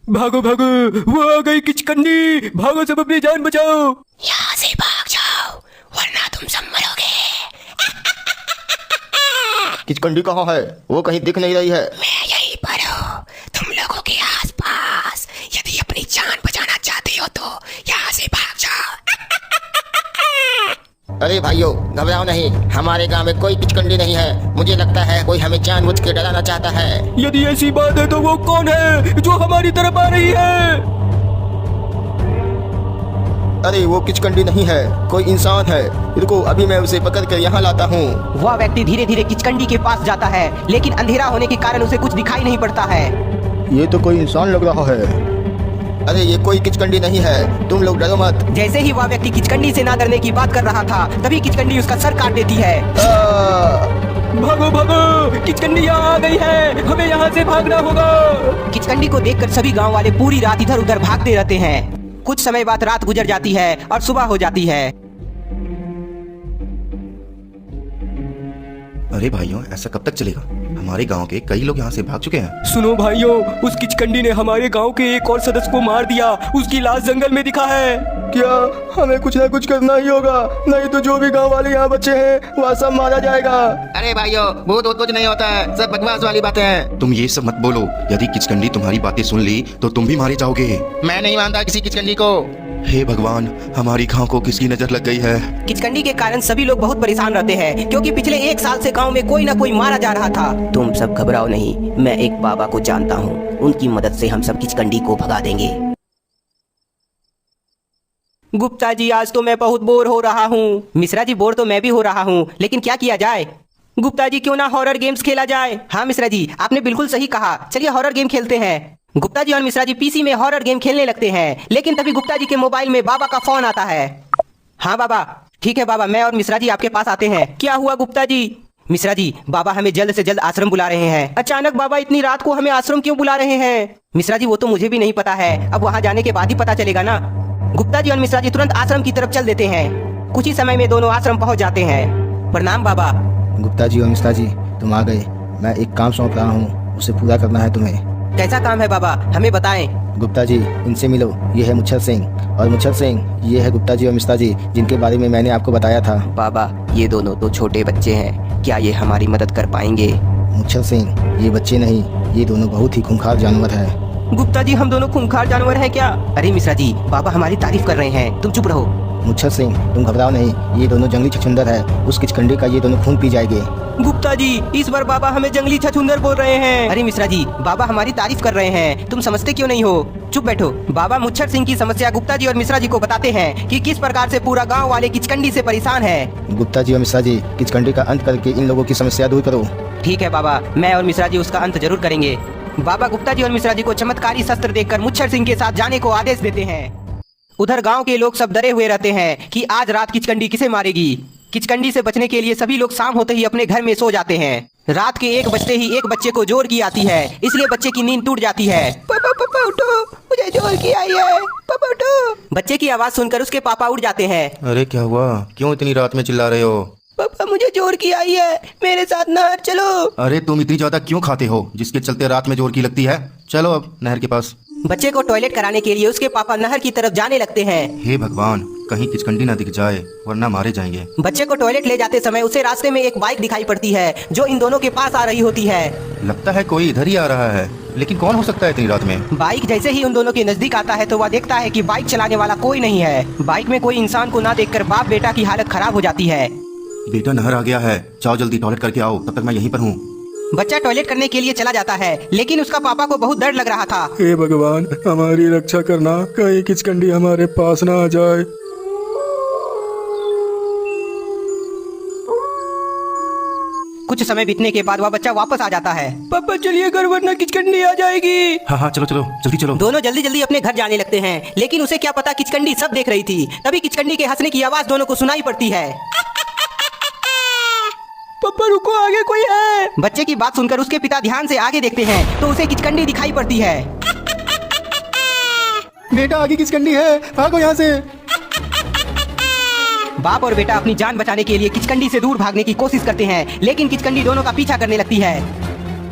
भागो भागो, वो आ गई किचकंडी। भागो सब, अपनी जान बचाओ। यहाँ से भाग जाओ वरना तुम सब मरोगे। किचकंडी कहाँ है? वो कहीं दिख नहीं रही है। मैं यहीं पर हूँ, तुम लोगों के आसपास। यदि अपनी जान बचाना चाहते हो तो यहाँ से भाग जाओ। अरे भाइयों, घबराओ नहीं, हमारे गांव में कोई किचकंडी नहीं है। मुझे लगता है कोई हमें जानबूझ के डराना चाहता है। यदि ऐसी बात है तो वो कौन है जो हमारी तरफ आ रही है? अरे वो किचकंडी नहीं है, कोई इंसान है। रुको, अभी मैं उसे पकड़ कर यहाँ लाता हूँ। वह व्यक्ति धीरे धीरे किचकंडी के पास जाता है, लेकिन अंधेरा होने के कारण उसे कुछ दिखाई नहीं पड़ता है। ये तो कोई इंसान लग रहा है। अरे ये कोई किचकंडी नहीं है, तुम लोग डरो मत। जैसे ही वह व्यक्ति किचकंडी से ना डरने की बात कर रहा था, तभी किचकंडी उसका सर काट देती है। भागो भागो, किचकंडी यहाँ आ गई है, हमें यहाँ से भागना होगा। किचकंडी को देखकर सभी गांव वाले पूरी रात इधर उधर भागते रहते हैं। कुछ समय बाद रात गुजर जाती है और सुबह हो जाती है। अरे भाइयों, ऐसा कब तक चलेगा? हमारे गांव के कई लोग यहाँ से भाग चुके हैं। सुनो भाइयों, उस किचकंडी ने हमारे गांव के एक और सदस्य को मार दिया। उसकी लाश जंगल में दिखा है। क्या हमें कुछ ना कुछ करना ही होगा, नहीं तो जो भी गांव वाले यहाँ बच्चे हैं वह सब मारा जाएगा। अरे भाइयों, भूत वूत कुछ नहीं होता है, सब बकवास वाली बातें हैं। तुम ये सब मत बोलो। यदि किचकंडी तुम्हारी बातें सुन ली तो तुम भी मारे जाओगे। मैं नहीं मानता किसी किचकंडी को। हे भगवान, हमारी गांव को किसकी नजर लग गई है? किचकंडी के कारण सभी लोग बहुत परेशान रहते हैं, क्योंकि पिछले 1 साल से गांव में कोई न कोई मारा जा रहा था। तुम सब घबराओ नहीं, मैं एक बाबा को जानता हूँ, उनकी मदद से हम सब किचकंडी को भगा देंगे। गुप्ता जी, आज तो मैं बहुत बोर हो रहा हूँ। मिश्रा जी, बोर तो मैं भी हो रहा हूँ, लेकिन क्या किया जाए? गुप्ता जी, क्यों ना हॉरर गेम्स खेला जाए? हाँ मिश्रा जी, आपने बिल्कुल सही कहा, चलिए हॉरर गेम खेलते हैं। गुप्ता जी और मिश्रा जी पीसी में हॉरर गेम खेलने लगते हैं, लेकिन तभी गुप्ता जी के मोबाइल में बाबा का फोन आता है। हाँ बाबा। ठीक है बाबा, मैं और मिश्रा जी आपके पास आते हैं। क्या हुआ गुप्ता जी? मिश्रा जी, बाबा हमें जल्द से जल्द आश्रम बुला रहे हैं। अचानक बाबा इतनी रात को हमें आश्रम क्यों बुला रहे हैं? मिश्रा जी, वो तो मुझे भी नहीं पता है, अब वहाँ जाने के बाद ही पता चलेगा ना। गुप्ता जी और मिश्रा जी तुरंत आश्रम की तरफ चल देते हैं। कुछ ही समय में दोनों आश्रम पहुँच जाते हैं। प्रणाम बाबा। गुप्ता जी और मिश्रा जी, तुम आ गए। मैं एक काम सौंप रहा हूँ, उसे पूरा करना है तुम्हें। कैसा काम है बाबा, हमें बताएं। गुप्ता जी, इनसे मिलो। ये है मुच्छर सिंह, और मुच्छर सिंह ये है गुप्ता जी और मिश्रा जी, जिनके बारे में मैंने आपको बताया था। बाबा, ये दोनों तो छोटे बच्चे हैं, क्या ये हमारी मदद कर पाएंगे? मुच्छर सिंह, ये बच्चे नहीं, ये दोनों बहुत ही खूंखार जानवर है। गुप्ता जी, हम दोनों खूंखार जानवर हैं क्या? अरे मिश्रा जी, बाबा हमारी तारीफ कर रहे हैं, तुम चुप रहो। मुच्छर सिंह, तुम घबराओ नहीं, ये दोनों जंगली छछूंदर है। उस किचकंडी का ये दोनों खून पी जाएंगे। गुप्ता जी, इस बार बाबा हमें जंगली छछूंदर बोल रहे हैं। अरे मिश्रा जी, बाबा हमारी तारीफ कर रहे हैं, तुम समझते क्यों नहीं हो? चुप बैठो। बाबा मुच्छर सिंह की समस्या गुप्ता जी और मिश्रा जी को बताते हैं कि किस प्रकार से पूरा गांव वाले किचकंडी से परेशान है। गुप्ता जी और मिश्रा जी, किचकंडी का अंत करके इन लोगों की समस्या दूर करो। ठीक है बाबा, मैं और मिश्रा जी उसका अंत जरूर करेंगे। बाबा गुप्ता जी और मिश्रा जी को चमत्कारी शस्त्र देखकर मुच्छर सिंह के साथ जाने को आदेश देते हैं। उधर गांव के लोग सब डरे हुए रहते हैं कि आज रात किचकंडी किसे मारेगी। किचकंडी से बचने के लिए सभी लोग शाम होते ही अपने घर में सो जाते हैं। रात के 1 बजते ही एक बच्चे को जोर की आती है, इसलिए बच्चे की नींद टूट जाती है। पापा पापा उठो, मुझे जोर की आई है, पापा उठो। बच्चे की आवाज सुनकर उसके पापा उठ जाते हैं। अरे क्या हुआ? क्यों इतनी रात में चिल्ला रहे हो? पापा, मुझे जोर की आई है, मेरे साथ नहर चलो। अरे तुम इतनी ज्यादा क्यों खाते हो जिसके चलते रात में जोर की लगती है? चलो अब नहर के पास। बच्चे को टॉयलेट कराने के लिए उसके पापा नहर की तरफ जाने लगते हैं। हे भगवान, कहीं किचकंडी ना दिख जाए वरना मारे जाएंगे। बच्चे को टॉयलेट ले जाते समय उसे रास्ते में एक बाइक दिखाई पड़ती है जो इन दोनों के पास आ रही होती है। लगता है कोई इधर ही आ रहा है, लेकिन कौन हो सकता है इतनी रात में? बाइक जैसे ही उन दोनों के नजदीक आता है तो वह देखता है कि बाइक चलाने वाला कोई नहीं है। बाइक में कोई इंसान को ना देखकर बाप बेटा की हालत खराब हो जाती है। बेटा, नहर आ गया है, जाओ जल्दी टॉयलेट करके आओ, तब तक मैं यहीं पर हूँ। बच्चा टॉयलेट करने के लिए चला जाता है, लेकिन उसका पापा को बहुत डर लग रहा था। हे भगवान, हमारी रक्षा करना, कहीं किचकंडी हमारे पास ना आ जाए। कुछ समय बीतने के बाद वह बच्चा वापस आ जाता है। पापा चलिए घर, वरना किचकंडी आ जाएगी। हाँ हाँ, चलो चलो, जल्दी चलो। दोनों जल्दी जल्दी अपने घर जाने लगते हैं, लेकिन उसे क्या पता किचकंडी सब देख रही थी। तभी किचकंडी के हंसने की आवाज दोनों को सुनाई पड़ती है। पापा रुको, आगे कोई है। बच्चे की बात सुनकर उसके पिता ध्यान से आगे देखते हैं तो उसे किचकंडी दिखाई पड़ती है। बेटा, आगे किचकंडी है, भागो यहाँ से। बाप और बेटा अपनी जान बचाने के लिए किचकंडी से दूर भागने की कोशिश करते हैं, लेकिन किचकंडी दोनों का पीछा करने लगती है।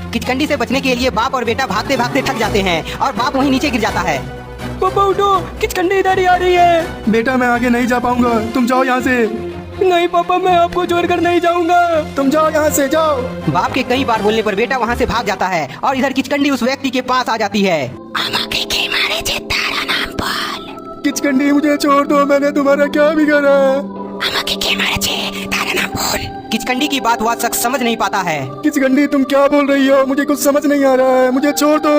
किचकंडी से बचने के लिए बाप और बेटा भागते भागते थक जाते हैं और बाप वहीं नीचे गिर जाता है। पापा उठो, किचकंडी इधर ही आ रही है। बेटा मैं आगे नहीं जा पाऊंगा, तुम जाओ यहाँ से। नहीं पापा, मैं आपको छोड़कर नहीं जाऊंगा। तुम जाओ यहाँ से, जाओ। बाप के कई बार बोलने पर बेटा वहाँ से भाग जाता है और इधर किचकंडी उस व्यक्ति के पास आ जाती है। আমাকে কে মারেছে তারা নাম বল। किचकंडी मुझे छोड़ दो, मैंने तुम्हारा क्या बिगाड़ा? আমাকে কে মারেছে তারা নাম বল। किचकंडी की बात वह शख्स समझ नहीं पाता है। किचकंडी तुम क्या बोल रही हो? मुझे कुछ समझ नहीं आ रहा है, मुझे छोड़ दो।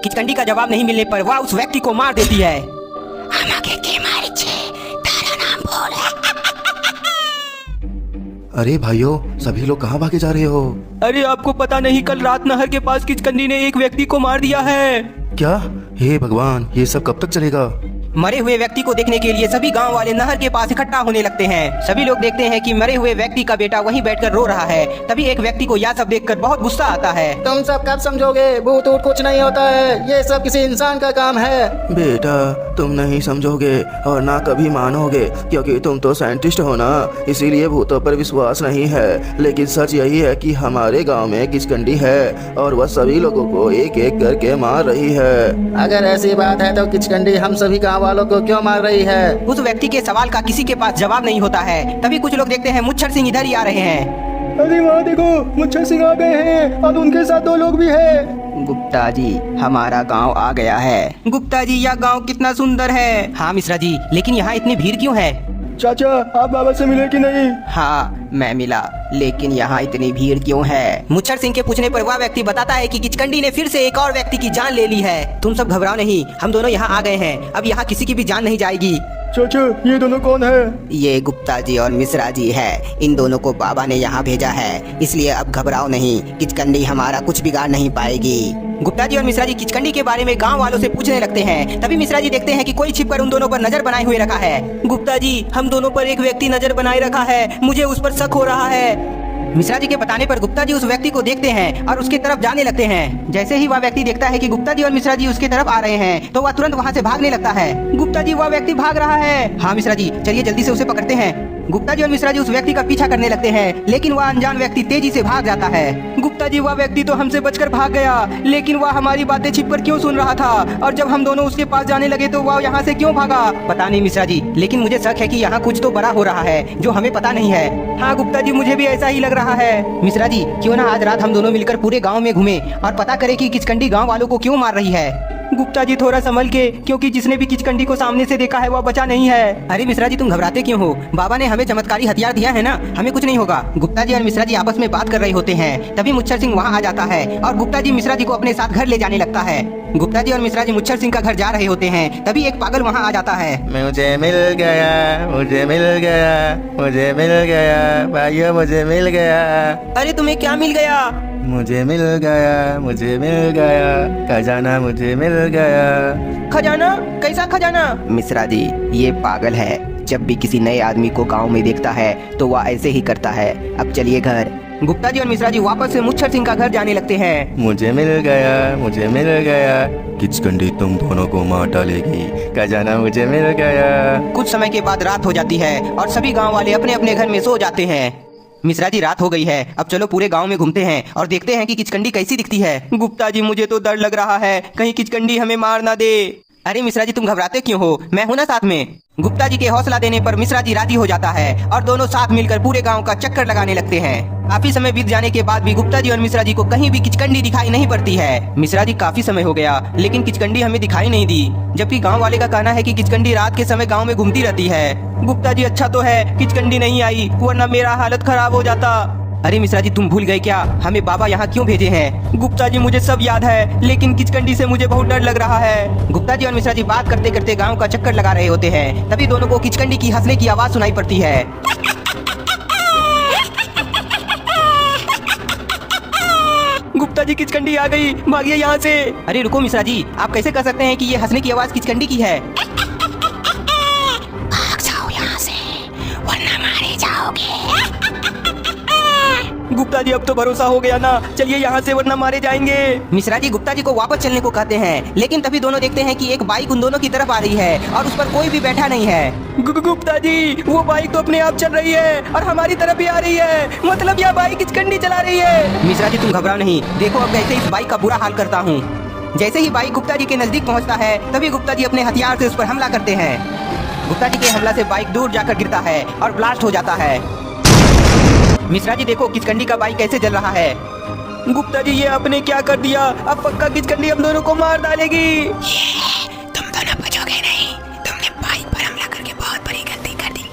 किचकंडी का जवाब नहीं मिलने पर वह उस व्यक्ति को मार देती है। আমাকে কে মারেছে তারা নাম বল। अरे भाइयों, सभी लोग कहाँ भागे जा रहे हो? अरे आपको पता नहीं, कल रात नहर के पास किचकंडी ने एक व्यक्ति को मार दिया है। क्या? हे भगवान, ये सब कब तक चलेगा? मरे हुए व्यक्ति को देखने के लिए सभी गांव वाले नहर के पास इकट्ठा होने लगते हैं। सभी लोग देखते हैं कि मरे हुए व्यक्ति का बेटा वहीं बैठकर रो रहा है। तभी एक व्यक्ति को यह सब देखकर बहुत गुस्सा आता है। तुम सब कब समझोगे? भूत ऊट कुछ नहीं होता है, ये सब किसी इंसान का काम है। बेटा तुम नहीं समझोगे और ना कभी मानोगे, क्योंकि तुम तो साइंटिस्ट हो ना, इसीलिए भूतों पर विश्वास नहीं है। लेकिन सच यही है कि हमारे गांव में किचकंडी है और वह सभी लोगों को एक एक करके मार रही है। अगर ऐसी बात है तो किचकंडी हम सभी गाँव वालों को क्यों मार रही है? उस व्यक्ति के सवाल का किसी के पास जवाब नहीं होता है। तभी कुछ लोग देखते हैं मुच्छर सिंह इधर ही आ रहे हैं। अरे वहाँ देखो, मुच्छर सिंह आ गए हैं और उनके साथ 2 लोग भी हैं। गुप्ता जी, हमारा गांव आ गया है। गुप्ता जी, यह गांव कितना सुंदर है। हाँ मिश्रा जी, लेकिन यहाँ इतनी भीड़ क्यों है? चाचा, आप बाबा से मिले कि नहीं? हाँ मैं मिला, लेकिन यहाँ इतनी भीड़ क्यों है? मुच्छर सिंह के पूछने पर वह व्यक्ति बताता है कि किचकंडी ने फिर से एक और व्यक्ति की जान ले ली है। तुम सब घबराओ नहीं, हम दोनों यहाँ आ गए हैं। अब यहाँ किसी की भी जान नहीं जाएगी। चाचा, ये दोनों कौन है? ये गुप्ता जी और मिश्रा जी है। इन दोनों को बाबा ने यहाँ भेजा है, इसलिए अब घबराओ नहीं, किचकंडी हमारा कुछ बिगाड़ नहीं पाएगी। गुप्ता जी और मिश्रा जी किचकंडी के बारे में गांव वालों से पूछने लगते हैं। तभी मिश्रा जी देखते हैं कि कोई छिपकर उन दोनों पर नजर बनाए हुए रखा है। गुप्ता जी, हम दोनों पर एक व्यक्ति नजर बनाए रखा है, मुझे उस पर शक हो रहा है। मिश्रा जी के बताने पर गुप्ता जी उस व्यक्ति को देखते हैं और उसके तरफ जाने लगते हैं। जैसे ही वह व्यक्ति देखता है कि गुप्ता जी और मिश्रा जी उसके तरफ आ रहे हैं, तो वह तुरंत वहाँ से भागने लगता है। गुप्ता जी, वह व्यक्ति भाग रहा है। हाँ मिश्रा जी, चलिए जल्दी से उसे पकड़ते हैं। गुप्ता जी और मिश्रा जी उस व्यक्ति का पीछा करने लगते हैं, लेकिन वह अनजान व्यक्ति तेजी से भाग जाता है। गुप्ता जी, वह व्यक्ति तो हमसे बचकर भाग गया, लेकिन वह हमारी बातें छिपकर क्यों सुन रहा था? और जब हम दोनों उसके पास जाने लगे तो वह यहाँ से क्यों भागा? पता नहीं मिश्रा जी, लेकिन मुझे शक है कि यहाँ कुछ तो बड़ा हो रहा है जो हमें पता नहीं है। हाँ गुप्ता जी, मुझे भी ऐसा ही लग रहा है। मिश्रा जी, क्यों ना आज रात हम दोनों मिलकर पूरे गाँव में घूमे और पता करें कि किचकंडी गाँव वालों को क्यों मार रही है। गुप्ता जी, थोड़ा संभल के, क्योंकि जिसने भी किचकंडी को सामने से देखा है वह बचा नहीं है। अरे मिश्रा जी, तुम घबराते क्यों हो? बाबा ने हमें चमत्कारी हथियार दिया है ना, हमें कुछ नहीं होगा। गुप्ता जी और मिश्रा जी आपस में बात कर रहे होते हैं। तभी मुच्छर सिंह वहाँ आ जाता है और गुप्ता जी मिश्रा जी को अपने साथ घर ले जाने लगता है। गुप्ता जी और मिश्रा जी मुच्छर सिंह का घर जा रहे होते हैं। तभी एक पागल वहाँ आ जाता है। मुझे मिल गया, मुझे मिल गया, मुझे मिल गया, भाइयों मुझे मिल गया। अरे तुम्हें क्या मिल गया? मुझे मिल गया, मुझे मिल गया, खजाना मुझे मिल गया। खजाना? कैसा खजाना? मिश्रा जी, ये पागल है। जब भी किसी नए आदमी को गांव में देखता है तो वह ऐसे ही करता है। अब चलिए घर। गुप्ता जी और मिश्रा जी वापस से मुच्छर सिंह का घर जाने लगते हैं। मुझे मिल गया, मुझे मिल गया, किचकंडी तुम दोनों को मार डालेगी। खजाना मुझे मिल गया। कुछ समय के बाद रात हो जाती है और सभी गाँव वाले अपने अपने घर में सो जाते हैं। मिश्रा जी, रात हो गई है, अब चलो पूरे गांव में घूमते हैं और देखते हैं कि किचकंडी कैसी दिखती है। गुप्ता जी, मुझे तो डर लग रहा है, कहीं किचकंडी हमें मार ना दे। अरे मिश्रा जी, तुम घबराते क्यों हो? मैं हूं ना साथ में। गुप्ता जी के हौसला देने पर मिश्रा जी राजी हो जाता है और दोनों साथ मिलकर पूरे गांव का चक्कर लगाने लगते हैं। काफी समय बीत जाने के बाद भी गुप्ता जी और मिश्रा जी को कहीं भी किचकंडी दिखाई नहीं पड़ती है। मिश्रा जी, काफी समय हो गया लेकिन किचकंडी हमें दिखाई नहीं दी, जबकि गांव वाले का कहना है कि किचकंडी रात के समय गांव में घूमती रहती है। गुप्ता जी, अच्छा तो है किचकंडी नहीं आई, वरना मेरा हालत खराब हो जाता। अरे मिश्रा जी, तुम भूल गए क्या हमें बाबा यहाँ क्यों भेजे हैं? गुप्ता जी, मुझे सब याद है, लेकिन किचकंडी से मुझे बहुत डर लग रहा है। गुप्ता जी और मिश्रा जी बात करते करते गांव का चक्कर लगा रहे होते हैं। तभी दोनों को किचकंडी की हंसने की आवाज सुनाई पड़ती है। गुप्ता जी, किचकंडी आ गई, भागिए यहाँ से। अरे रुको मिश्रा जी, आप कैसे कह सकते हैं कि ये हंसने की आवाज किचकंडी की है? भाग जाओ यहाँ से, वरना मारे जाओगे। गुप्ता जी अब तो भरोसा हो गया ना, चलिए यहाँ से वरना मारे जाएंगे। मिश्रा जी गुप्ता जी को वापस चलने को कहते हैं, लेकिन तभी दोनों देखते हैं कि एक बाइक उन दोनों की तरफ आ रही है और उस पर कोई भी बैठा नहीं है। गुप्ता जी वो बाइक तो अपने आप चल रही है और हमारी तरफ भी आ रही है, मतलब यह बाइक किचकंडी चला रही है। मिश्रा जी तुम घबराओ नहीं, देखो अब कैसे इस बाइक का बुरा हाल करता हूँ। जैसे ही बाइक गुप्ता जी के नजदीक पहुँचता है तभी गुप्ता जी अपने हथियार से उस पर हमला करते हैं। गुप्ता जी के हमला से बाइक दूर जाकर गिरता है और ब्लास्ट हो जाता है। मिश्रा जी देखो किचकंडी का बाइक कैसे जल रहा है। गुप्ता जी ये आपने क्या कर दिया, अब पक्का किचकंडी हम दोनों को मार डालेगी। तुम दोनों बचोगे नहीं, तुमने बाइक पर हमला करके बहुत बड़ी गलती कर दी।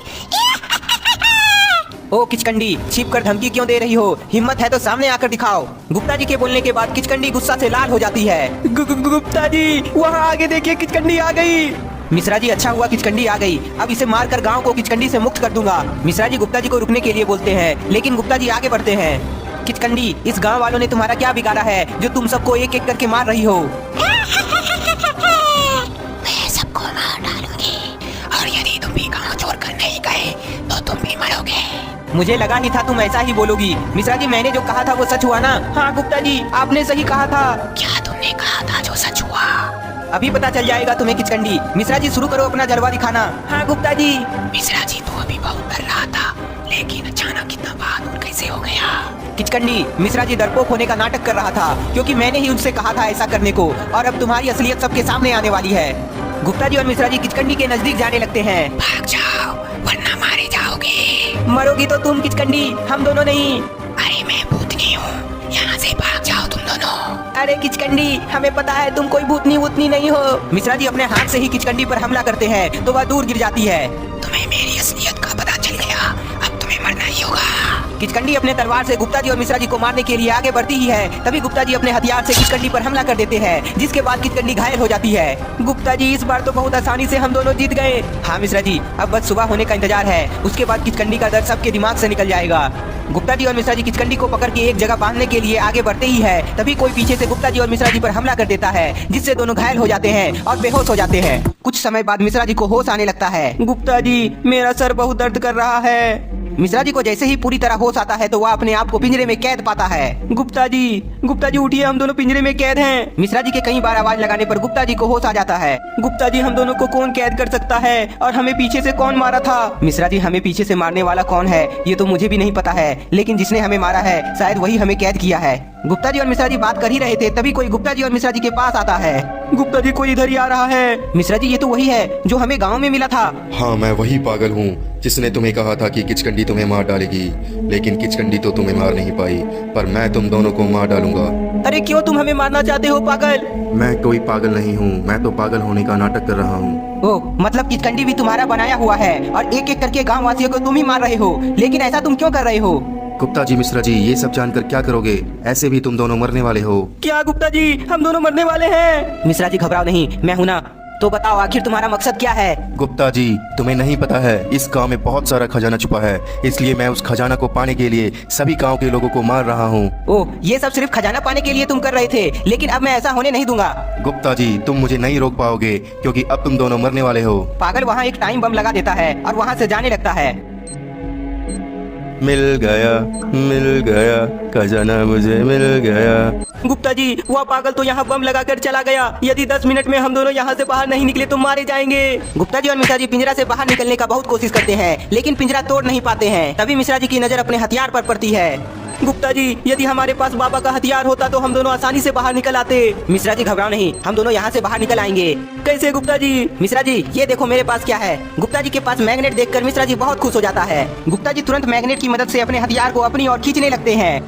ओ किचकंडी, छिप कर धमकी क्यों दे रही हो? हिम्मत है तो सामने आकर दिखाओ। गुप्ता जी के बोलने के बाद किचकंडी गुस्सा से लाल हो जाती है। गुप्ता जी वहाँ आगे देखिए किचकंडी आ गई। मिश्रा जी अच्छा हुआ किचकंडी आ गई, अब इसे मारकर गांव को किचकंडी से मुक्त कर दूंगा। मिश्रा जी गुप्ता जी को रुकने के लिए बोलते हैं, लेकिन गुप्ता जी आगे बढ़ते हैं। किचकंडी, इस गांव वालों ने तुम्हारा क्या बिगाड़ा है जो तुम सबको एक एक करके मार रही हो? मैं सबको मार डालूंगी और यदि तुम भी गाँव छोड़कर नहीं गए तो तुम भी मरोगे। मुझे लगा ही था तुम ऐसा ही बोलोगी। मिश्रा जी मैंने जो कहा था वो सच हुआ ना? हाँ गुप्ता जी आपने सही कहा था। क्या तुमने कहा था जो सच हुआ? अभी पता चल जाएगा तुम्हें किचकंडी। मिश्रा जी शुरू करो अपना जलवा दिखाना। हाँ गुप्ता जी। मिश्रा जी तो अभी बहुत डर रहा था, लेकिन अचानक इतना बहादुर कैसे हो गया? किचकंडी, मिश्रा जी डरपोक होने का नाटक कर रहा था क्योंकि मैंने ही उनसे कहा था ऐसा करने को, और अब तुम्हारी असलियत सबके सामने आने वाली है। गुप्ता जी और मिश्रा जी किचकंडी के नजदीक जाने लगते हैं। भाग जाओ वरना मारे जाओगे। मरोगी तो तुम किचकंडी, हम दोनों नहीं। अरे मैं भूतनी हूँ, यहाँ से भाग जाओ तुम दोनों। अरे किचकंडी, हमें पता है तुम कोई भूतनी वूतनी नहीं हो। मिश्रा जी अपने हाथ से ही किचकंडी पर हमला करते हैं तो वह दूर गिर जाती है। तुम्हें मेरी असलियत का पता चल गया, अब तुम्हें मरना ही होगा। किचकंडी अपने तलवार से गुप्ता जी और मिश्रा जी को मारने के लिए आगे बढ़ती ही है, तभी गुप्ता जी अपने हथियार से किचकंडी पर हमला कर देते हैं, जिसके बाद किचकंडी घायल हो जाती है। गुप्ता जी इस बार तो बहुत आसानी से हम दोनों जीत गए। हाँ मिश्रा जी, अब बस सुबह होने का इंतजार है, उसके बाद किचकंडी का दर्द सबके दिमाग से निकल जाएगा। गुप्ता जी और मिश्रा जी किचकंडी को पकड़ के एक जगह बांधने के लिए आगे बढ़ते ही है, तभी कोई पीछे से गुप्ता जी और मिश्रा जी पर हमला कर देता है, जिससे दोनों घायल हो जाते हैं और बेहोश हो जाते हैं। कुछ समय बाद मिश्रा जी को होश आने लगता है। गुप्ता जी मेरा सर बहुत दर्द कर रहा है। मिश्रा जी को जैसे ही पूरी तरह होश आता है तो वह अपने आप को पिंजरे में कैद पाता है। गुप्ता जी उठिए, हम दोनों पिंजरे में कैद हैं। मिश्रा जी के कई बार आवाज लगाने पर गुप्ता जी को होश आ जाता है। गुप्ता जी हम दोनों को कौन कैद कर सकता है और हमें पीछे से कौन मारा था? मिश्रा जी हमें पीछे से मारने वाला कौन है ये तो मुझे भी नहीं पता है, लेकिन जिसने हमें मारा है शायद वही हमें कैद किया है। गुप्ता जी और मिश्रा जी बात कर ही रहे थे, तभी कोई गुप्ता जी और मिश्रा जी के पास आता है। गुप्ता जी कोई इधर ही आ रहा है। मिश्रा जी ये तो वही है जो हमें गाँव में मिला था। हाँ मैं वही पागल हूँ जिसने तुम्हें कहा था कि किचकंडी तुम्हें मार डालेगी, लेकिन किचकंडी तो तुम्हें मार नहीं पाई, पर मैं तुम दोनों को मार डालूंगा। अरे क्यों तुम हमें मारना चाहते हो पागल? मैं कोई पागल नहीं हूँ, मैं तो पागल होने का नाटक कर रहा हूँ। ओह, मतलब किचकंडी भी तुम्हारा बनाया हुआ है और एक एक करके गाँव वासियों को तुम ही मार रहे हो, लेकिन ऐसा तुम क्यों कर रहे हो? गुप्ता जी मिश्रा जी ये सब जानकर क्या करोगे? ऐसे भी तुम दोनों मरने वाले हो। क्या गुप्ता जी हम दोनों मरने वाले हैं? मिश्रा जी घबराओ नहीं, मैं हूँ ना। तो बताओ आखिर तुम्हारा मकसद क्या है? गुप्ता जी तुम्हें नहीं पता है, इस गांव में बहुत सारा खजाना छुपा है, इसलिए मैं उस खजाना को पाने के लिए सभी गांव के लोगों को मार रहा हूँ। ओह, ये सब सिर्फ खजाना पाने के लिए तुम कर रहे थे, लेकिन अब मैं ऐसा होने नहीं दूंगा। गुप्ता जी तुम मुझे नहीं रोक पाओगे क्योंकि अब तुम दोनों मरने वाले हो। पागल वहाँ एक टाइम बम लगा देता है और वहाँ से जाने लगता है। मिल गया खजाना मुझे मिल गया। गुप्ता जी वह पागल तो यहाँ बम लगाकर चला गया, यदि 10 मिनट में हम दोनों यहाँ से बाहर नहीं निकले तो मारे जाएंगे। गुप्ता जी और मिश्रा जी पिंजरा से बाहर निकलने का बहुत कोशिश करते हैं, लेकिन पिंजरा तोड़ नहीं पाते हैं। तभी मिश्रा जी की नजर अपने हथियार पर पड़ती है। गुप्ता जी यदि हमारे पास बाबा का हथियार होता तो हम दोनों आसानी से बाहर निकल आते। मिश्रा जी घबराओ नहीं, हम दोनों यहाँ से बाहर निकल आएंगे। कैसे गुप्ता जी? मिश्रा जी ये देखो मेरे पास क्या है। गुप्ता जी के पास मैग्नेट देखकर मिश्रा जी बहुत खुश हो जाता है। गुप्ता जी तुरंत मैग्नेट की मदद से अपने हथियार को अपनी ओर खींचने लगते हैं।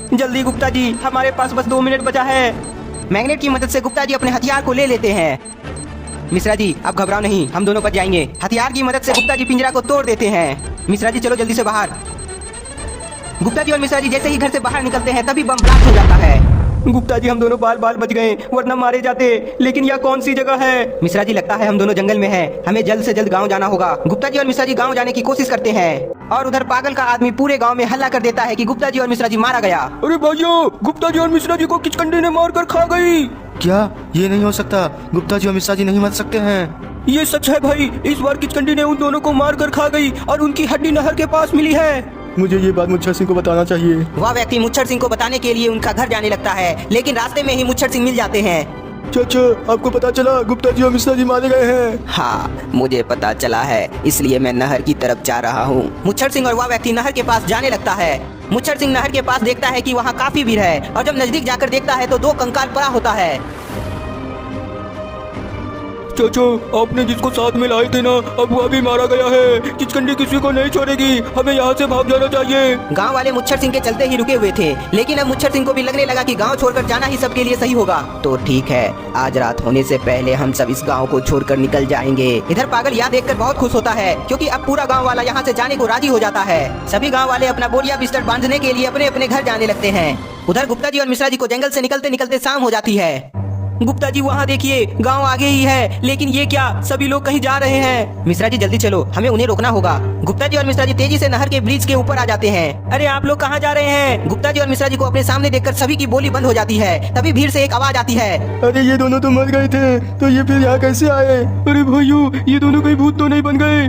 जल्दी गुप्ता जी, हमारे पास बस 2 मिनट बचा है। मैग्नेट की मदद से गुप्ता जी अपने हथियार को ले लेते हैं। मिश्रा जी अब घबराओ नहीं, हम दोनों बच जाएंगे। हथियार की मदद से गुप्ता जी पिंजरा को तोड़ देते हैं। मिश्रा जी चलो जल्दी से बाहर। गुप्ता जी और मिश्रा जी जैसे ही घर से बाहर निकलते हैं तभी बम ब्लास्ट हो जाता है। गुप्ता जी हम दोनों बाल बाल बच गए, वरना मारे जाते। लेकिन यह कौन सी जगह है? मिश्रा जी लगता है हम दोनों जंगल में हैं। हमें जल्द से जल्द गांव जाना होगा। गुप्ता जी और मिश्रा जी गांव जाने की कोशिश करते हैं और उधर पागल का आदमी पूरे गांव में हल्ला कर देता है कि गुप्ता जी और मिश्रा जी मारा गया। अरे भाइयों, गुप्ता जी और मिश्रा जी को किचकंडी ने मार कर खा गई। क्या ये नहीं हो सकता? गुप्ता जी और मिश्रा जी नहीं मर सकते हैं। ये सच है भाई, इस बार किचकंडी ने उन दोनों को मार कर खा गई और उनकी हड्डी नहर के पास मिली है। मुझे ये बात मुच्छर सिंह को बताना चाहिए। वह व्यक्ति मुच्छर सिंह को बताने के लिए उनका घर जाने लगता है, लेकिन रास्ते में ही मुच्छर सिंह मिल जाते हैं। चाचा, आपको पता चला गुप्ता जी और मिश्रा जी मारे गए हैं? हाँ, मुझे पता चला है, इसलिए मैं नहर की तरफ जा रहा हूँ। मुच्छर सिंह और वह व्यक्ति नहर के पास जाने लगता है। मुच्छर सिंह नहर के पास देखता है कि वहाँ काफी भीड़ है और जब नजदीक जाकर देखता है तो 2 कंकाल पड़ा होता है। चाचा, आपने जिसको साथ में लाए थे ना, अब वह भी मारा गया है। किचकंडी किसी को नहीं छोड़ेगी, हमें यहाँ से भाग जाना चाहिए। गांव वाले मुच्छर सिंह के चलते ही रुके हुए थे, लेकिन अब मुच्छर सिंह को भी लगने लगा कि गांव छोड़कर जाना ही सबके लिए सही होगा। तो ठीक है, आज रात होने से पहले हम सब इस गांव को छोड़कर निकल जाएंगे। इधर पागल यह देखकर बहुत खुश होता है, क्योंकि अब पूरा गाँव वाला यहाँ से जाने को राजी हो जाता है। सभी गाँव वाले अपना बोरिया बिस्तर बांधने के लिए अपने अपने घर जाने लगते हैं। उधर गुप्ता जी और मिश्रा जी को जंगल से निकलते निकलते शाम हो जाती है। गुप्ता जी, वहाँ देखिए, गांव आगे ही है, लेकिन ये क्या, सभी लोग कहीं जा रहे हैं। मिश्रा जी जल्दी चलो, हमें उन्हें रोकना होगा। गुप्ता जी और मिश्रा जी तेजी से नहर के ब्रिज के ऊपर आ जाते हैं। अरे आप लोग कहाँ जा रहे हैं? गुप्ता जी और मिश्रा जी को अपने सामने देखकर सभी की बोली बंद हो जाती है। तभी भीड़ से एक आवाज आती है, अरे ये दोनों तो मर गए थे, तो ये फिर यहाँ कैसे आए? अरे भाइयों, ये दोनों कोई भूत तो नहीं बन गए?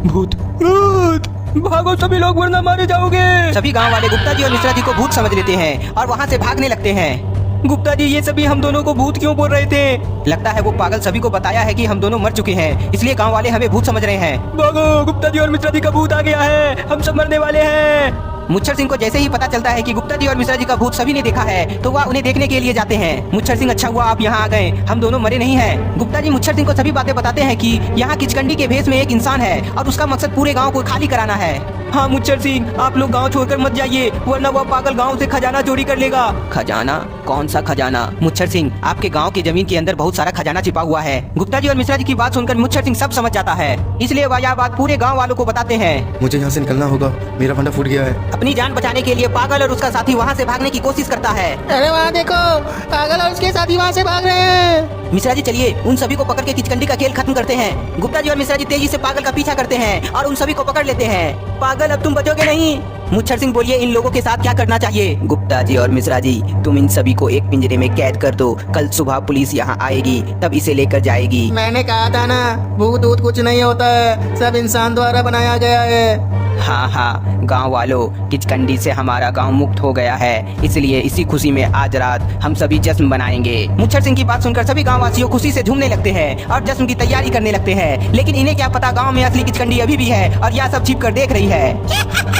भूत भूत, भागो सभी लोग वरना मारे जाओगे। सभी गाँव वाले गुप्ता जी और मिश्रा जी को भूत समझ लेते हैं और वहाँ से भागने लगते हैं। गुप्ता जी, ये सभी हम दोनों को भूत क्यों बोल रहे थे? लगता है वो पागल सभी को बताया है कि हम दोनों मर चुके हैं, इसलिए गांव वाले हमें भूत समझ रहे हैं। भागो, गुप्ता जी और मिश्रा जी का भूत आ गया है, हम सब मरने वाले हैं। मुच्छर सिंह को जैसे ही पता चलता है कि गुप्ता जी और मिश्रा जी का भूत सभी ने देखा है, तो वह उन्हें देखने के लिए जाते हैं। मुच्छर सिंह, अच्छा हुआ आप यहाँ आ गए, हम दोनों मरे नहीं हैं। गुप्ता जी मुच्छर सिंह को सभी बातें बताते हैं कि यहाँ किचकंडी के भेष में एक इंसान है और उसका मकसद पूरे गाँव को खाली कराना है। हाँ मुच्छर सिंह, आप लोग गांव छोड़कर मत जाइए, वरना वह पागल गांव से खजाना चोरी कर लेगा। खजाना? कौन सा खजाना? मुच्छर सिंह, आपके गांव की जमीन के अंदर बहुत सारा खजाना छिपा हुआ है। गुप्ता जी और मिश्रा जी की बात सुनकर मुच्छर सिंह सब समझ जाता है, इसलिए वह यह बात पूरे गांव वालों को बताते हैं। मुझे यहाँ से निकलना होगा, मेरा फंडा फूट गया है। अपनी जान बचाने के लिए पागल और उसका साथी वहाँ से भागने की कोशिश करता है। अरे वहाँ देखो, पागल और उसके साथी वहाँ से भाग रहे हैं। मिश्रा जी चलिए, उन सभी को पकड़ के किचकंडी का खेल खत्म करते हैं। गुप्ता जी और मिश्रा जी तेजी से पागल का पीछा करते हैं और उन सभी को पकड़ लेते हैं। पागल, अब तुम बचोगे नहीं। मुच्छर सिंह बोलिए, इन लोगों के साथ क्या करना चाहिए? गुप्ता जी और मिश्रा जी, तुम इन सभी को एक पिंजरे में कैद कर दो, कल सुबह पुलिस यहाँ आएगी, तब इसे लेकर जाएगी। मैंने कहा था ना, भूत ऊत कुछ नहीं होता है, सब इंसान द्वारा बनाया गया है। हाँ हाँ, गांव वालों, किचकंडी से हमारा गांव मुक्त हो गया है, इसलिए इसी खुशी में आज रात हम सभी जश्न मनाएंगे। मुच्छर सिंह की बात सुनकर सभी गाँव वासियों खुशी से झूमने लगते हैं और जश्न की तैयारी करने लगते हैं, लेकिन इन्हें क्या पता गाँव में असली किचकंडी अभी भी है और यह सब छिप कर देख रही है।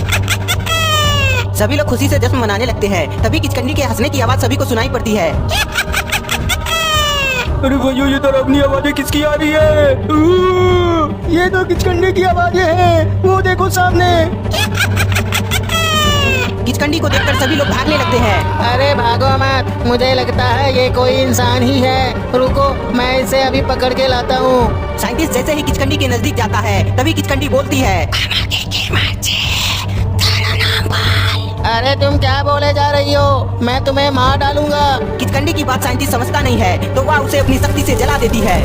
सभी लोग खुशी से जश्न मनाने लगते हैं, तभी किचकंडी के हंसने की आवाज सभी को सुनाई पड़ती है। अरे भाइयों, ये डरावनी आवाजें किसकी आ रही है? ये तो किचकंडी की आवाजें हैं, वो देखो सामने। किचकंडी को देखकर सभी लोग भागने लगते हैं। अरे भागो मत, मुझे लगता है ये कोई इंसान ही है। रुको, मैं इसे अभी पकड़ के लाता हूँ। साइंटिस्ट जैसे ही किचकंडी के नजदीक जाता है, तभी किचकंडी बोलती है, अरे तुम क्या बोले जा रही हो, मैं तुम्हें मार डालूंगा। किचकंडी की बात साइंटिस्ट समझता नहीं है, तो वह उसे अपनी शक्ति से जला देती है।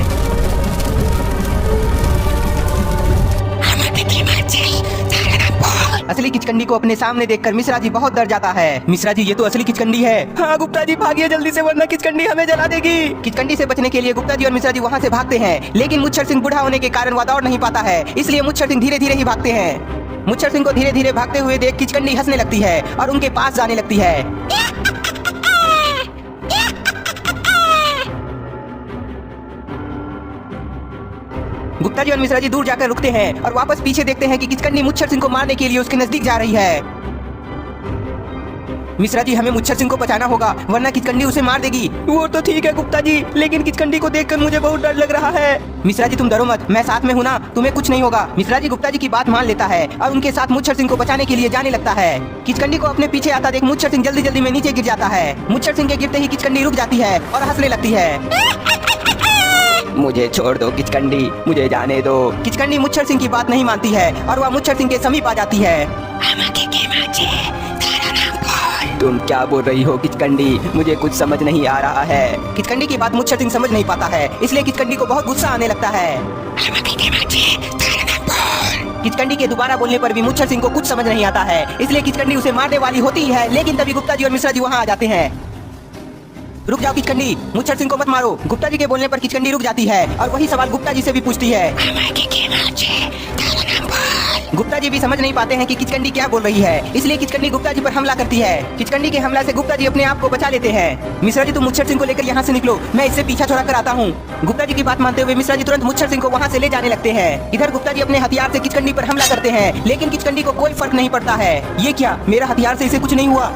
असली किचकंडी को अपने सामने देखकर मिश्रा जी बहुत डर जाता है। मिश्रा जी, ये तो असली किचकंडी है। हाँ गुप्ता जी, भागिए जल्दी से, वरना किचकंडी हमें जला देगी। किचकंडी से बचने के लिए गुप्ता जी और मिश्रा जी वहाँ से भागते हैं, लेकिन मुच्छर सिंह बूढ़ा होने के कारण वह दौड़ नहीं पाता है, इसलिए मुच्छर सिंह धीरे धीरे ही भागते हैं। मुच्छर सिंह को धीरे धीरे भागते हुए देख किचकंडी हंसने लगती है और उनके पास जाने लगती है। गुप्ता जी और मिश्रा जी दूर जाकर रुकते हैं और वापस पीछे देखते हैं कि किचकंडी मुच्छर सिंह को मारने के लिए उसके नजदीक जा रही है। मिश्रा जी, हमें मुच्छर सिंह को बचाना होगा, वरना किचकंडी उसे मार देगी। वो तो ठीक है गुप्ता जी, लेकिन किचकंडी को देखकर मुझे बहुत डर लग रहा है। मिश्रा जी तुम डरो मत, मैं साथ में हूँ ना, तुम्हें कुछ नहीं होगा। मिश्रा जी गुप्ता जी की बात मान लेता है और उनके साथ मुच्छर सिंह को बचाने के लिए जाने लगता है। किचकंडी को अपने पीछे आता देख मुच्छर सिंह जल्दी जल्दी में नीचे गिर जाता है। मुच्छर सिंह के गिरते ही किचकंडी रुक जाती है और हंसने लगती है। मुझे छोड़ दो किचकंडी, मुझे जाने दो। किचकंडी मुच्छर सिंह की बात नहीं मानती है और वह मुच्छर सिंह के समीप आ जाती है। तुम क्या बोल रही हो किचकंडी, मुझे कुछ समझ नहीं आ रहा है। किचकंडी की बात मुच्छर सिंह समझ नहीं पाता है, इसलिए किचकंडी को बहुत गुस्सा आने लगता है। किचकंडी के दोबारा बोलने पर भी मुच्छर सिंह को कुछ समझ नहीं आता है, इसलिए किचकंडी उसे मारने वाली होती है, लेकिन तभी गुप्ता जी और मिश्रा जी वहाँ आ जाते हैं। रुक जाओ किचकंडी, मुच्छर सिंह को मत मारो। गुप्ता जी के बोलने पर किचकंडी रुक जाती है और वही सवाल गुप्ता जी से भी पूछती है। गुप्ता जी भी समझ नहीं पाते हैं कि किचकंडी क्या बोल रही है, इसलिए किचकंडी गुप्ता जी पर हमला करती है। किचकंडी के हमला से गुप्ता जी अपने आप को बचा लेते हैं। मिश्रा जी तुम मुच्छर सिंह को लेकर यहाँ से निकलो, मैं इससे पीछा छोड़ा कर आता हूँ। गुप्ता जी की बात मानते हुए मिश्रा जी तुरंत मुच्छर सिंह को वहाँ से ले जाने लगते हैं। इधर गुप्ता जी अपने हथियार से किचकंडी पर हमला करते हैं, लेकिन किचकंडी को कोई फर्क नहीं पड़ता है। ये क्या, मेरा हथियार से इसे कुछ नहीं हुआ।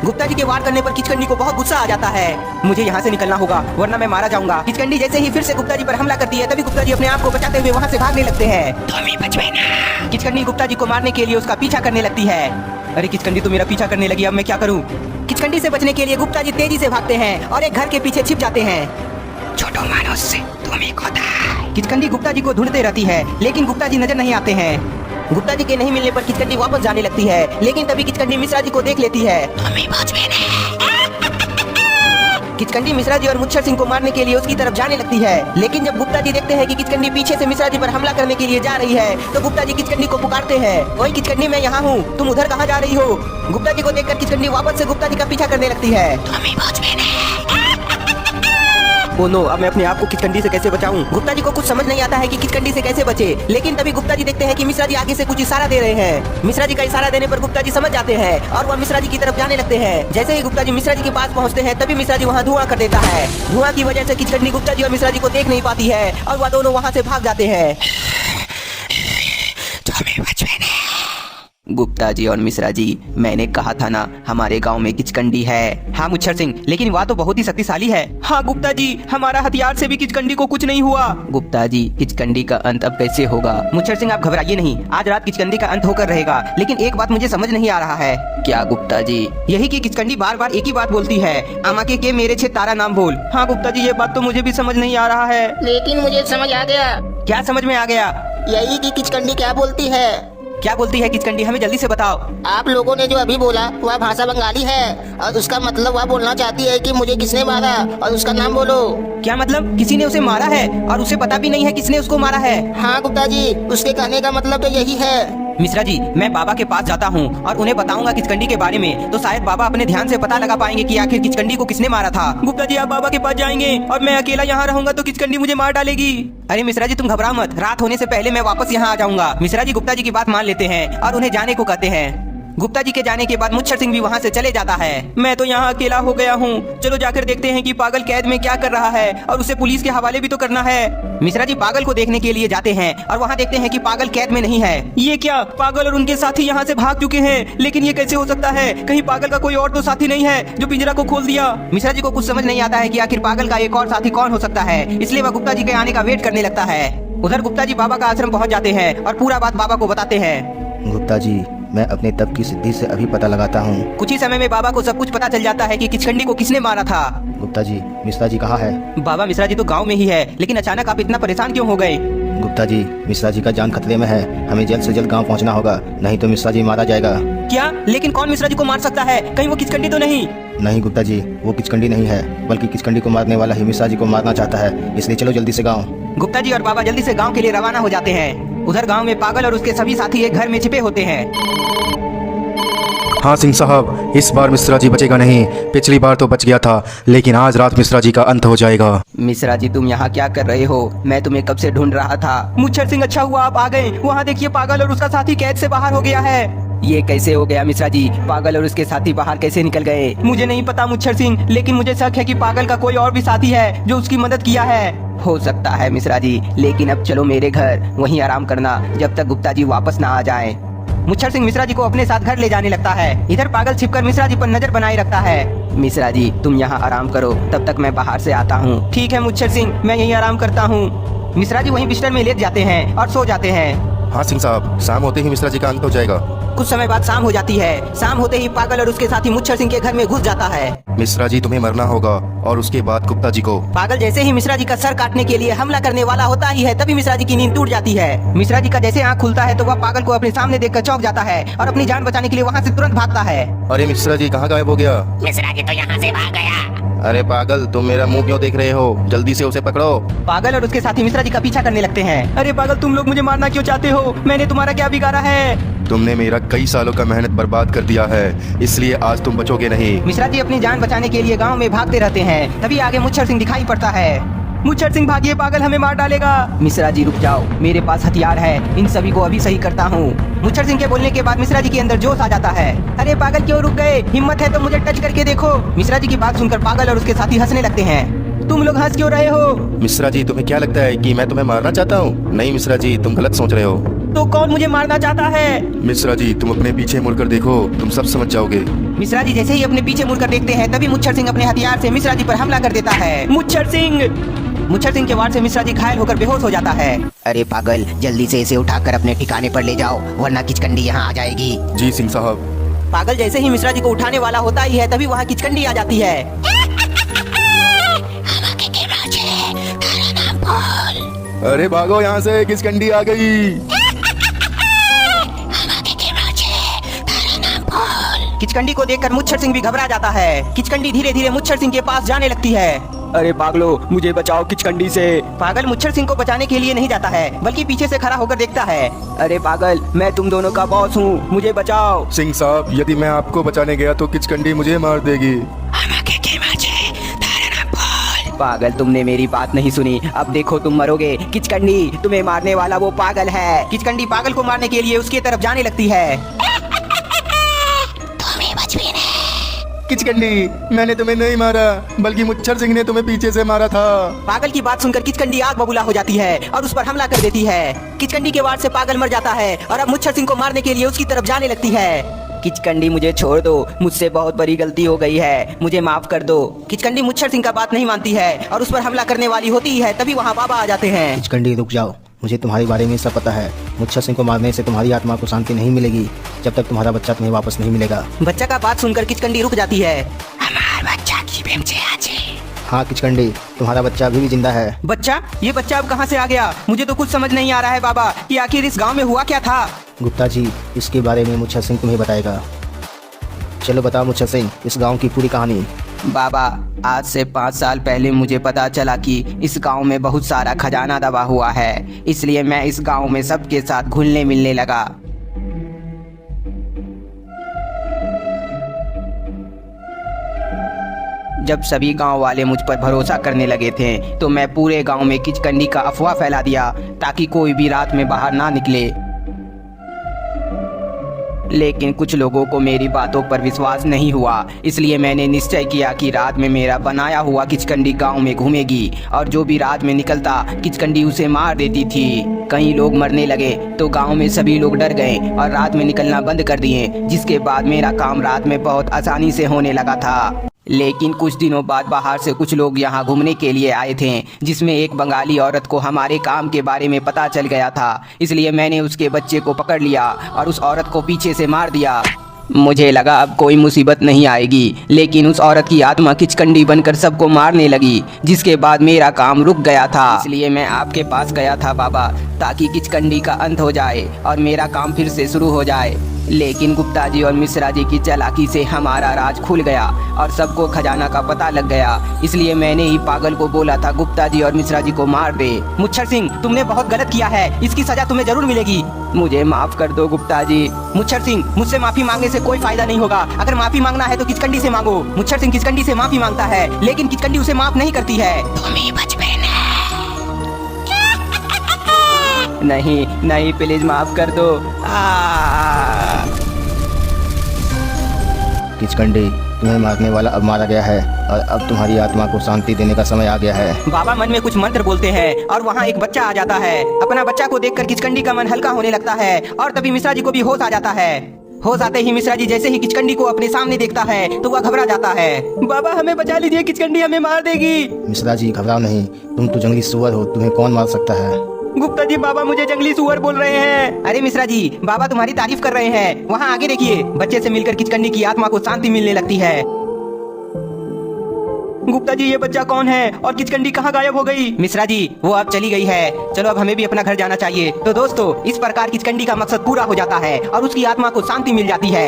गुप्ता जी के वार करने पर किचकंडी को बहुत गुस्सा आ जाता है। मुझे यहाँ से निकलना होगा वरना मैं मारा जाऊंगा। किचकंडी जैसे ही फिर से गुप्ता जी पर हमला करती है तभी गुप्ता जी अपने आप को बचाते हुए वहाँ से भागने लगते हैं। किचकंडी गुप्ता जी को मारने के लिए उसका पीछा करने लगती है। अरे किचकंडी तो मेरा पीछा करने लगी, अब मैं क्या करूँ। किचकंडी से बचने के लिए गुप्ता जी तेजी से भागते हैं और एक घर के पीछे छिप जाते हैं। छोटो मानुस तुम्हें खोदा। किचकंडी गुप्ता जी को ढूंढते रहती है, लेकिन गुप्ता जी नजर नहीं आते हैं। गुप्ता जी के नहीं मिलने पर किचकंडी वापस जाने लगती है, लेकिन तभी किचकंडी मिश्रा जी को देख लेती है। किचकंडी मिश्रा जी और मुच्छर सिंह को मारने के लिए उसकी तरफ जाने लगती है, लेकिन जब गुप्ता जी देखते हैं कि किचकंडी पीछे से मिश्रा जी पर हमला करने के लिए जा रही है तो गुप्ता जी किचकंडी को पुकारते हैं। ओए किचकंडी, मैं यहाँ हूँ, तुम उधर कहाँ जा रही हो। गुप्ता जी को देखकर किचकंडी वापस से गुप्ता जी का पीछा करने लगती है। ओ नो, अब मैं अपने आप को किचकंडी से कैसे बचाऊं? गुप्ता जी को कुछ समझ नहीं आता है कि किचकंडी से कैसे बचे, लेकिन तभी गुप्ता जी देखते हैं कि मिश्रा जी आगे से कुछ इशारा दे रहे हैं। मिश्रा जी का इशारा देने पर गुप्ता जी समझ जाते हैं और वह मिश्रा जी की तरफ जाने लगते हैं। जैसे ही गुप्ता जी मिश्रा जी के पास पहुंचते हैं तभी मिश्रा जी वहां धुआं कर देता है। धुआं की वजह से किचकंडी गुप्ता जी और मिश्रा जी को देख नहीं पाती है और वह दोनों वहाँ से भाग जाते हैं। गुप्ता जी और मिश्रा जी, मैंने कहा था ना हमारे गांव में किचकंडी है। हाँ मुच्छर सिंह, लेकिन वह तो बहुत ही शक्तिशाली है। हाँ गुप्ता जी, हमारा हथियार से भी किचकंडी को कुछ नहीं हुआ। गुप्ता जी, किचकंडी का अंत अब कैसे होगा? मुच्छर सिंह आप घबराइए नहीं, आज रात किचकंडी का अंत होकर रहेगा। लेकिन एक बात मुझे समझ नहीं आ रहा है। क्या गुप्ता जी? यही कि किचकंडी बार बार एक ही बात बोलती है, अमाके के मेरे छे तारा नाम बोल। हाँ गुप्ता जी, ये बात तो मुझे भी समझ नहीं आ रहा है। लेकिन मुझे समझ आ गया। क्या समझ में आ गया? यही कि किचकंडी क्या बोलती है। क्या बोलती है किचकंडी, हमें जल्दी से बताओ। आप लोगों ने जो अभी बोला वह भाषा बंगाली है और उसका मतलब वह बोलना चाहती है कि मुझे किसने मारा और उसका नाम बोलो। क्या मतलब? किसी ने उसे मारा है और उसे पता भी नहीं है किसने उसको मारा है? हाँ गुप्ता जी, उसके कहने का मतलब तो यही है। मिश्रा जी, मैं बाबा के पास जाता हूँ और उन्हें बताऊंगा किचकंडी के बारे में, तो शायद बाबा अपने ध्यान से पता लगा पाएंगे कि आखिर किचकंडी को किसने मारा था। गुप्ता जी, आप बाबा के पास जाएंगे और मैं अकेला यहाँ रहूंगा तो किचकंडी मुझे मार डालेगी। अरे मिश्रा जी, तुम घबराओ मत, रात होने से पहले मैं वापस यहाँ आ जाऊंगा। मिश्रा जी गुप्ता जी की बात मान लेते हैं और उन्हें जाने को कहते हैं। गुप्ता जी के जाने के बाद मुच्छर सिंह भी वहाँ से चले जाता है। मैं तो यहाँ अकेला हो गया हूँ, चलो जाकर देखते हैं कि पागल कैद में क्या कर रहा है और उसे पुलिस के हवाले भी तो करना है। मिश्रा जी पागल को देखने के लिए जाते हैं और वहाँ देखते हैं कि पागल कैद में नहीं है। ये क्या, पागल और उनके साथी यहाँ से भाग चुके हैं, लेकिन ये कैसे हो सकता है? कहीं पागल का कोई और तो साथी नहीं है जो पिंजरा को खोल दिया? मिश्रा जी को कुछ समझ नहीं आता है कि आखिर पागल का एक और साथी कौन हो सकता है, इसलिए वह गुप्ता जी के आने का वेट करने लगता है। उधर गुप्ता जी बाबा का आश्रम पहुँच जाते हैं और पूरा बात बाबा को बताते हैं। गुप्ता जी, मैं अपने तप की सिद्धि से अभी पता लगाता हूँ। कुछ ही समय में बाबा को सब कुछ पता चल जाता है कि किचकंडी को किसने मारा था। गुप्ता जी, मिश्रा जी कहाँ है? बाबा, मिश्रा जी तो गांव में ही है, लेकिन अचानक आप इतना परेशान क्यों हो गए? गुप्ता जी, मिश्रा जी का जान खतरे में है, हमें जल्द से जल्द गांव पहुंचना होगा, नहीं तो मिश्रा जी मारा जाएगा। क्या? लेकिन कौन मिश्रा जी को मार सकता है? कहीं वो किचकंडी तो नहीं? नहीं गुप्ता जी, वो किचकंडी नहीं है, बल्कि किचकंडी को मारने वाला ही मिश्रा जी को मारना चाहता है, इसलिए चलो जल्दी से गाँव। गुप्ता जी और बाबा जल्दी से गाँव के लिए रवाना हो जाते हैं। उधर गाँव में पागल और उसके सभी साथी एक घर में छिपे होते हैं। हाँ सिंह साहब, इस बार मिश्रा जी बचेगा नहीं। पिछली बार तो बच गया था, लेकिन आज रात मिश्रा जी का अंत हो जाएगा। मिश्रा जी, तुम यहाँ क्या कर रहे हो? मैं तुम्हें कब से ढूंढ रहा था। मुच्छर सिंह, अच्छा हुआ आप आ गए। वहाँ देखिए, पागल और उसका साथी कैद से बाहर हो गया है। ये कैसे हो गया मिश्रा जी? पागल और उसके साथी बाहर कैसे निकल गए? मुझे नहीं पता मुच्छर सिंह, लेकिन मुझे शक है कि पागल का कोई और भी साथी है जो उसकी मदद किया है। हो सकता है मिश्रा जी, लेकिन अब चलो मेरे घर, वहीं आराम करना जब तक गुप्ता जी वापस ना आ जाएं। मुच्छर सिंह मिश्रा जी को अपने साथ घर ले जाने लगता है। इधर पागल छिपकर मिश्रा जी पर नजर बनाए रखता है। मिश्रा जी, तुम यहाँ आराम करो, तब तक मैं बाहर से आता हूँ। ठीक है मुच्छर सिंह, मैं यहीं आराम करता हूँ। मिश्रा जी वहीं बिस्तर में लेट जाते हैं और सो जाते हैं। हाँ सिंह साहब, शाम होते ही मिश्रा जी का अंत हो जाएगा। कुछ समय बाद शाम हो जाती है। शाम होते ही पागल और उसके साथी मुच्छर सिंह के घर में घुस जाता है। मिश्रा जी, तुम्हें मरना होगा और उसके बाद गुप्ता जी को। पागल जैसे ही मिश्रा जी का सर काटने के लिए हमला करने वाला होता ही है, तभी मिश्रा जी की नींद टूट जाती है। मिश्रा जी का जैसे आँख खुलता है तो वह पागल को अपने सामने देखकर चौंक जाता है और अपनी जान बचाने के लिए वहाँ से तुरंत भागता है। अरे मिश्रा जी कहाँ गायब हो गया? मिश्रा जी तो यहाँ से भाग गया। अरे पागल, तुम मेरा मुंह क्यों देख रहे हो? जल्दी से उसे पकड़ो। पागल और उसके साथी मिश्रा जी का पीछा करने लगते हैं। अरे पागल, तुम लोग मुझे मारना क्यों चाहते हो? मैंने तुम्हारा क्या बिगाड़ा है? तुमने मेरा कई सालों का मेहनत बर्बाद कर दिया है, इसलिए आज तुम बचोगे नहीं। मिश्रा जी अपनी जान बचाने के लिए गांव में भागते रहते हैं। तभी आगे मुच्छर सिंह दिखाई पड़ता है। मुच्छर सिंह भागिए, पागल हमें मार डालेगा। मिश्रा जी रुक जाओ, मेरे पास हथियार है, इन सभी को अभी सही करता हूँ। मुच्छर सिंह के बोलने के बाद मिश्रा जी के अंदर जोश आ जाता है। अरे पागल क्यों रुक गए? हिम्मत है तो मुझे टच करके देखो। मिश्रा जी की बात सुनकर पागल और उसके साथी हंसने लगते हैं। तुम लोग हंस क्यों रहे हो? मिश्रा जी, तुम्हें क्या लगता है कि मैं तुम्हें मारना चाहता हूँ? नहीं मिश्रा जी, तुम गलत सोच रहे हो। तो कौन मुझे मारना चाहता है? मिश्रा जी, तुम अपने पीछे मुड़कर देखो, तुम सब समझ जाओगे। मिश्रा जी जैसे ही अपने पीछे मुड़कर देखते हैं, तभी मुच्छर सिंह अपने हथियार से मिश्रा जी पर हमला कर देता है। मुच्छर सिंह के वार से मिश्रा जी घायल होकर बेहोश हो जाता है। अरे पागल, जल्दी से इसे उठाकर अपने ठिकाने पर ले जाओ, वरना किचकंडी यहाँ आ जाएगी। जी सिंह साहब। पागल जैसे ही मिश्रा जी को उठाने वाला होता ही है, तभी वहाँ किचकंडी आ जाती है। अरे भागो यहाँ से, किचकंडी आ गई। किचकंडी को देखकर मुच्छर सिंह भी घबरा जाता है। किचकंडी धीरे धीरे मुच्छर सिंह के पास जाने लगती है। अरे पागलो, मुझे बचाओ किचकंडी से। पागल मुच्छर सिंह को बचाने के लिए नहीं जाता है, बल्कि पीछे से खड़ा होकर देखता है। अरे पागल, मैं तुम दोनों का बॉस हूँ, मुझे बचाओ। सिंह साहब, यदि मैं आपको बचाने गया तो किचकंडी मुझे मार देगी। पागल, तुमने मेरी बात नहीं सुनी, अब देखो तुम मरोगे। किचकंडी, तुम्हें मारने वाला वो पागल है। किचकंडी पागल को मारने के लिए उसकी तरफ जाने लगती है। किचकंडी, मैंने तुम्हें नहीं मारा, बल्कि मुच्छर सिंह ने तुम्हें पीछे से मारा था। पागल की बात सुनकर किचकंडी आग बबूला हो जाती है और उस पर हमला कर देती है। किचकंडी के वार से पागल मर जाता है और अब मुच्छर सिंह को मारने के लिए उसकी तरफ जाने लगती है। किचकंडी, मुझे छोड़ दो, मुझसे बहुत बड़ी गलती हो गई है, मुझे माफ कर दो। किचकंडी मुच्छर सिंह का बात नहीं मानती है और उस पर हमला करने वाली होती है, तभी वहाँ बाबा आ जाते हैं। किचकंडी रुक जाओ, मुझे तुम्हारे बारे में सब पता है। मुच्छर सिंह को मारने से तुम्हारी आत्मा को शांति नहीं मिलेगी जब तक तुम्हारा बच्चा तुम्हें वापस नहीं मिलेगा। बच्चा का बात सुनकर किचकंडी रुक जाती है। हमारा बच्चा की बेमचे आज। हाँ किचकंडी, तुम्हारा बच्चा अभी भी जिंदा है। बच्चा? ये बच्चा अब कहाँ से आ गया? मुझे तो कुछ समझ नहीं आ रहा है बाबा कि आखिर इस गांव में हुआ क्या था। गुप्ता जी, इसके बारे में मुच्छर सिंह तुम्हें बताएगा। चलो बताओ मुच्छर सिंह, इस गांव की पूरी कहानी। बाबा, आज से 5 साल पहले मुझे पता चला कि इस गांव में बहुत सारा खजाना दबा हुआ है, इसलिए मैं इस गांव में सबके साथ घुलने मिलने लगा। जब सभी गांव वाले मुझ पर भरोसा करने लगे थे, तो मैं पूरे गांव में किचकंडी का अफवाह फैला दिया ताकि कोई भी रात में बाहर ना निकले। लेकिन कुछ लोगों को मेरी बातों पर विश्वास नहीं हुआ, इसलिए मैंने निश्चय किया कि रात में मेरा बनाया हुआ किचकंडी गांव में घूमेगी और जो भी रात में निकलता किचकंडी उसे मार देती थी। कई लोग मरने लगे तो गांव में सभी लोग डर गए और रात में निकलना बंद कर दिए, जिसके बाद मेरा काम रात में बहुत आसानी से होने लगा था। लेकिन कुछ दिनों बाद बाहर से कुछ लोग यहाँ घूमने के लिए आए थे, जिसमें एक बंगाली औरत को हमारे काम के बारे में पता चल गया था, इसलिए मैंने उसके बच्चे को पकड़ लिया और उस औरत को पीछे से मार दिया। मुझे लगा अब कोई मुसीबत नहीं आएगी, लेकिन उस औरत की आत्मा किचकंडी बनकर सबको मारने लगी, जिसके बाद मेरा काम रुक गया था। इसलिए मैं आपके पास गया था बाबा, ताकि किचकंडी का अंत हो जाए और मेरा काम फिर से शुरू हो जाए। लेकिन गुप्ता जी और मिश्रा जी की चालाकी से हमारा राज खुल गया और सबको खजाना का पता लग गया, इसलिए मैंने ही पागल को बोला था गुप्ता जी और मिश्रा जी को मार दे। मुच्छर सिंह, तुमने बहुत गलत किया है, इसकी सजा तुम्हें जरूर मिलेगी। मुझे माफ कर दो गुप्ता जी। मुच्छर सिंह, मुझसे माफी मांगने से कोई फायदा नहीं होगा, अगर माफी मांगना है तो किचकंडी से मांगो। मुच्छर सिंह किचकंडी से माफी मांगता है, लेकिन किचकंडी उसे माफ नहीं करती है। तुम्हें बचपन नहीं नहीं, प्लीज माफ कर दो। किचकंडी, तुम्हें मारने वाला अब मारा गया है और अब तुम्हारी आत्मा को शांति देने का समय आ गया है। बाबा मन में कुछ मंत्र बोलते हैं और वहाँ एक बच्चा आ जाता है। अपना बच्चा को देखकर किचकंडी का मन हल्का होने लगता है और तभी मिश्रा जी को भी होश आ जाता है। होश आते ही मिश्रा जी जैसे ही किचकंडी को अपने सामने देखता है तो वह घबरा जाता है। बाबा हमें बचा लीजिए, किचकंडी हमें मार देगी। मिश्रा जी घबराओ नहीं, तुम तो जंगली सुअर हो, तुम्हें कौन मार सकता है। गुप्ता जी, बाबा मुझे जंगली सुअर बोल रहे हैं। अरे मिश्रा जी, बाबा तुम्हारी तारीफ कर रहे हैं, वहाँ आगे देखिए, बच्चे से मिलकर किचकंडी की आत्मा को शांति मिलने लगती है। गुप्ता जी, ये बच्चा कौन है और किचकंडी कहाँ गायब हो गई? मिश्रा जी, वो अब चली गई है, चलो अब हमें भी अपना घर जाना चाहिए। तो दोस्तों, इस प्रकार किचकंडी का मकसद पूरा हो जाता है और उसकी आत्मा को शांति मिल जाती है।